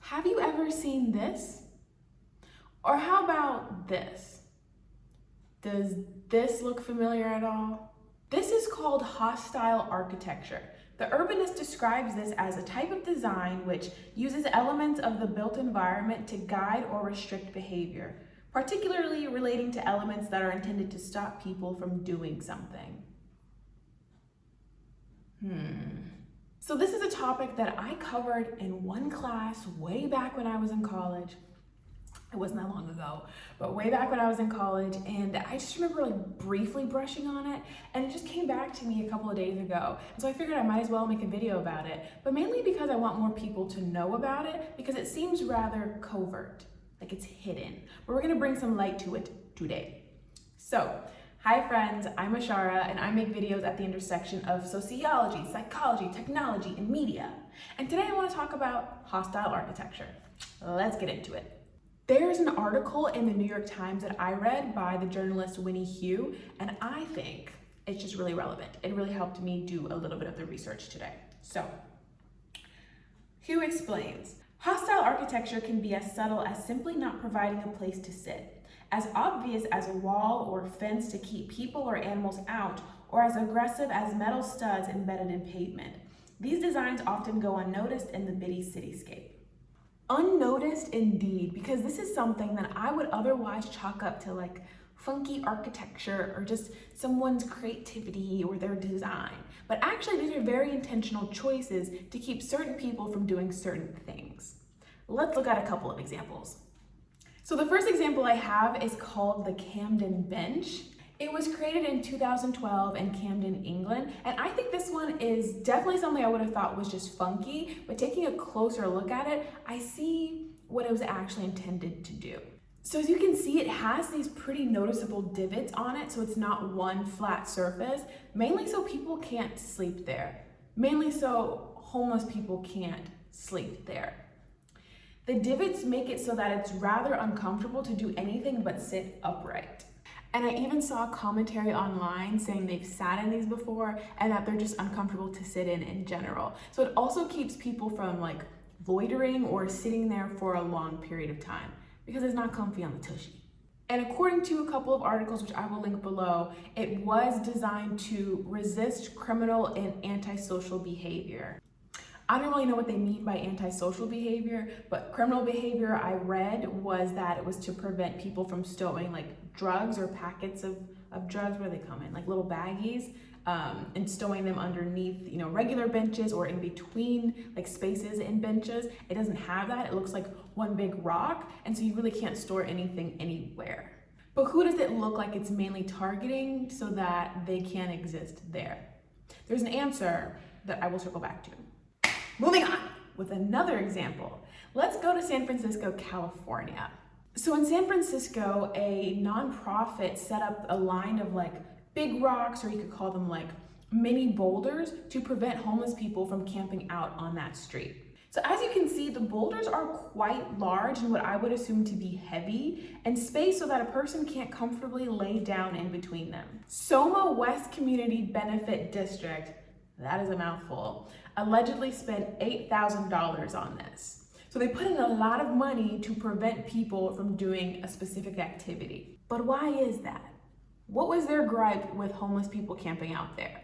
Have you ever seen this? Or how about this? Does this look familiar at all? This is called hostile architecture. The urbanist describes this as a type of design which uses elements of the built environment to guide or restrict behavior, particularly relating to elements that are intended to stop people from doing something. So this is a topic that I covered in one class way back when I was in college. It wasn't that long ago, but way back when I was in college, and I just remember briefly brushing on it, and it just came back to me a couple of days ago. And so I figured I might as well make a video about it, but mainly because I want more people to know about it, because it seems rather covert, like it's hidden. But we're gonna bring some light to it today. So, hi friends, I'm Ashara, and I make videos at the intersection of sociology, psychology, technology, and media. And today I want to talk about hostile architecture. Let's get into it. There's an article in the New York Times that I read by the journalist Winnie Hugh, and I think it's just really relevant. It really helped me do a little bit of the research today. So, Hugh explains, hostile architecture can be as subtle as simply not providing a place to sit, as obvious as a wall or fence to keep people or animals out, or as aggressive as metal studs embedded in pavement. These designs often go unnoticed in the bitty cityscape. Unnoticed indeed, because this is something that I would otherwise chalk up to funky architecture or just someone's creativity or their design. But actually these are very intentional choices to keep certain people from doing certain things. Let's look at a couple of examples. So the first example I have is called the Camden bench. It was created in 2012 in Camden, England, and I think this one is definitely something I would have thought was just funky, but taking a closer look at it, I see what it was actually intended to do. So as you can see, it has these pretty noticeable divots on it, so it's not one flat surface, mainly so people can't sleep there. Mainly so homeless people can't sleep there. The divots make it so that it's rather uncomfortable to do anything but sit upright. And I even saw commentary online saying they've sat in these before and that they're just uncomfortable to sit in general. So it also keeps people from loitering or sitting there for a long period of time because it's not comfy on the tushy. And according to a couple of articles, which I will link below, it was designed to resist criminal and antisocial behavior. I don't really know what they mean by antisocial behavior, but criminal behavior I read was that it was to prevent people from stowing drugs or packets of drugs, where they come in, little baggies, and stowing them underneath, regular benches or in between spaces in benches. It doesn't have that. It looks like one big rock, and so you really can't store anything anywhere. But who does it look like it's mainly targeting so that they can't exist there? There's an answer that I will circle back to. Moving on with another example. Let's go to San Francisco, California. So in San Francisco, a nonprofit set up a line of big rocks, or you could call them mini boulders, to prevent homeless people from camping out on that street. So as you can see, the boulders are quite large and what I would assume to be heavy, and spaced so that a person can't comfortably lay down in between them. Soma West Community Benefit District, that is a mouthful, allegedly spent $8,000 on this. So they put in a lot of money to prevent people from doing a specific activity. But why is that? What was their gripe with homeless people camping out there?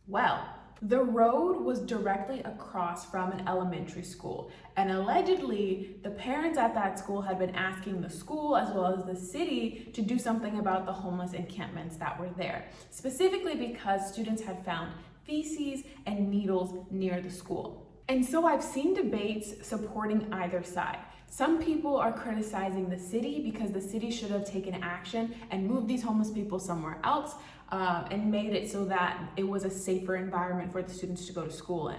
Well, the road was directly across from an elementary school, and allegedly the parents at that school had been asking the school as well as the city to do something about the homeless encampments that were there, specifically because students had found feces and needles near the school. And so I've seen debates supporting either side. Some people are criticizing the city because the city should have taken action and moved these homeless people somewhere else and made it so that it was a safer environment for the students to go to school in.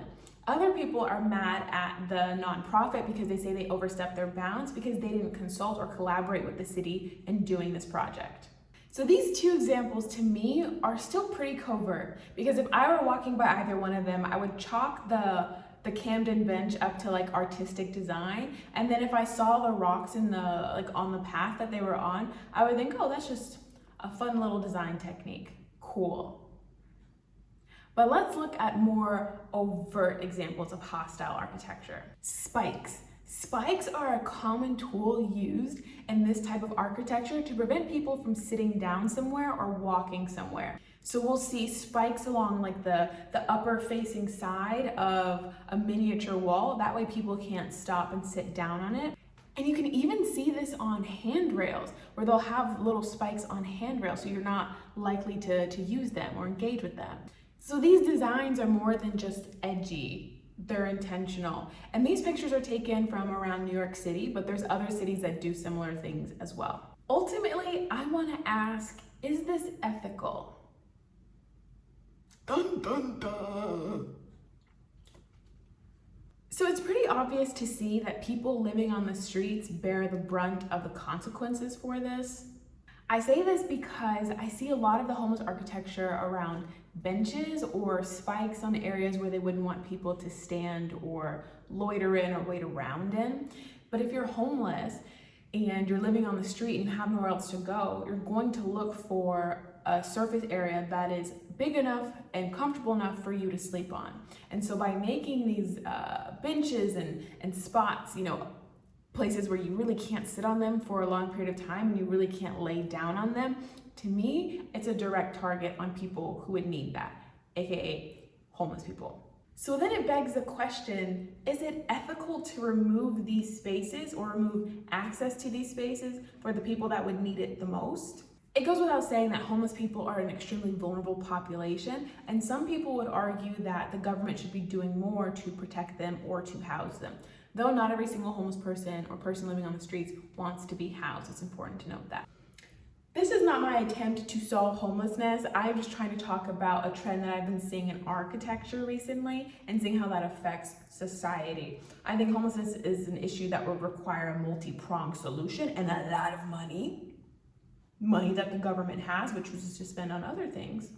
Other people are mad at the nonprofit because they say they overstepped their bounds because they didn't consult or collaborate with the city in doing this project. So these two examples to me are still pretty covert, because if I were walking by either one of them, I would chalk the Camden bench up to artistic design, and then if I saw the rocks in the on the path that they were on, I would think, oh, that's just a fun little design technique. Cool. But let's look at more overt examples of hostile architecture. Spikes. Spikes are a common tool used in this type of architecture to prevent people from sitting down somewhere or walking somewhere. So we'll see spikes along like the upper facing side of a miniature wall. That way people can't stop and sit down on it. And you can even see this on handrails where they'll have little spikes on handrails so you're not likely to use them or engage with them. So these designs are more than just edgy, they're intentional. And these pictures are taken from around New York City, but there's other cities that do similar things as well. Ultimately, I want to ask, is this ethical? Dun, dun, dun. So it's pretty obvious to see that people living on the streets bear the brunt of the consequences for this. I say this because I see a lot of the homeless architecture around benches or spikes on areas where they wouldn't want people to stand or loiter in or wait around in. But if you're homeless and you're living on the street and you have nowhere else to go, you're going to look for a surface area that is big enough and comfortable enough for you to sleep on. And so by making these benches and spots, places where you really can't sit on them for a long period of time and you really can't lay down on them, to me, it's a direct target on people who would need that, aka homeless people. So then it begs the question, is it ethical to remove these spaces or remove access to these spaces for the people that would need it the most? It goes without saying that homeless people are an extremely vulnerable population, and some people would argue that the government should be doing more to protect them or to house them. Though not every single homeless person or person living on the streets wants to be housed, it's important to note that. This is not my attempt to solve homelessness. I'm just trying to talk about a trend that I've been seeing in architecture recently and seeing how that affects society. I think homelessness is an issue that will require a multi-pronged solution and a lot of money that the government has, which was to spend on other things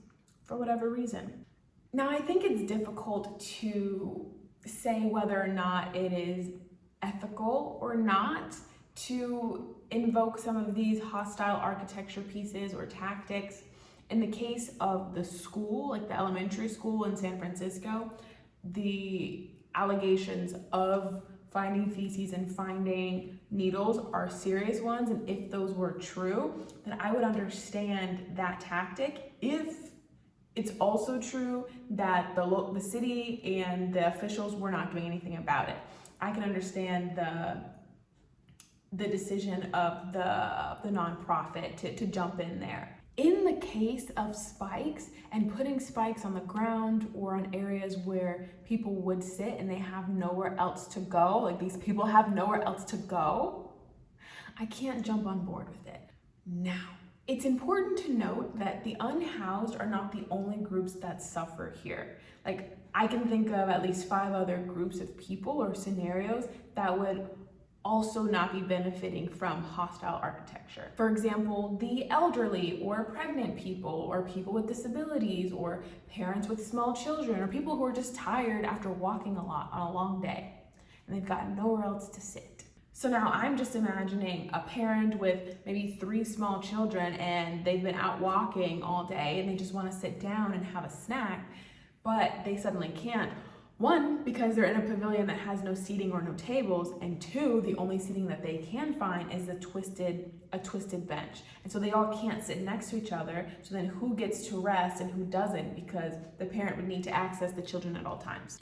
for whatever reason. Now, I think it's difficult to say whether or not it is ethical or not to invoke some of these hostile architecture pieces or tactics. In the case of the school, like the elementary school in San Francisco, the allegations of finding feces and finding needles are serious ones, and if those were true, then I would understand that tactic. If it's also true that the city and the officials were not doing anything about it, I can understand the decision of the nonprofit to jump in there. In the case of spikes and putting spikes on the ground or on areas where people would sit and they have nowhere else to go, like these people have nowhere else to go, I can't jump on board with it. Now, it's important to note that the unhoused are not the only groups that suffer here. Like, I can think of at least 5 other groups of people or scenarios that would also not be benefiting from hostile architecture. For example, the elderly or pregnant people or people with disabilities or parents with small children or people who are just tired after walking a lot on a long day and they've got nowhere else to sit. So now I'm just imagining a parent with maybe 3 small children and they've been out walking all day and they just want to sit down and have a snack, but they suddenly can't. 1, because they're in a pavilion that has no seating or no tables, and 2, the only seating that they can find is a twisted bench. And so they all can't sit next to each other, so then who gets to rest and who doesn't, because the parent would need to access the children at all times.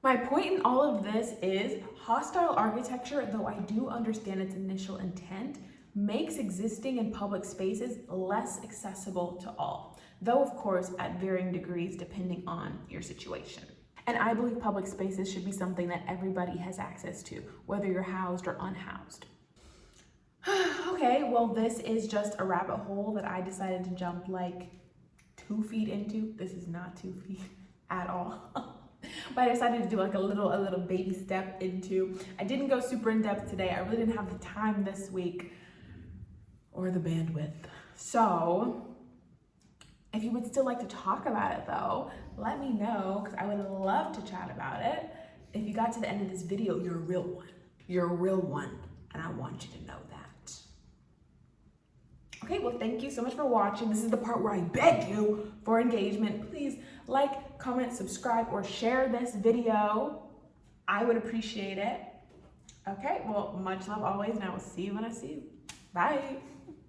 My point in all of this is hostile architecture, though I do understand its initial intent, makes existing in public spaces less accessible to all, though of course at varying degrees depending on your situation. And I believe public spaces should be something that everybody has access to, whether you're housed or unhoused. Okay, well, this is just a rabbit hole that I decided to jump like 2 feet into. This is not 2 feet at all. But I decided to do like a little baby step into. I didn't go super in depth today. I really didn't have the time this week or the bandwidth. So if you would still like to talk about it though, let me know, because I would love to chat about it. If you got to the end of this video, you're a real one. You're a real one, and I want you to know that. Okay, well, thank you so much for watching. This is the part where I beg you for engagement. Please like, comment, subscribe, or share this video. I would appreciate it. Okay, well, much love always, and I will see you when I see you. Bye.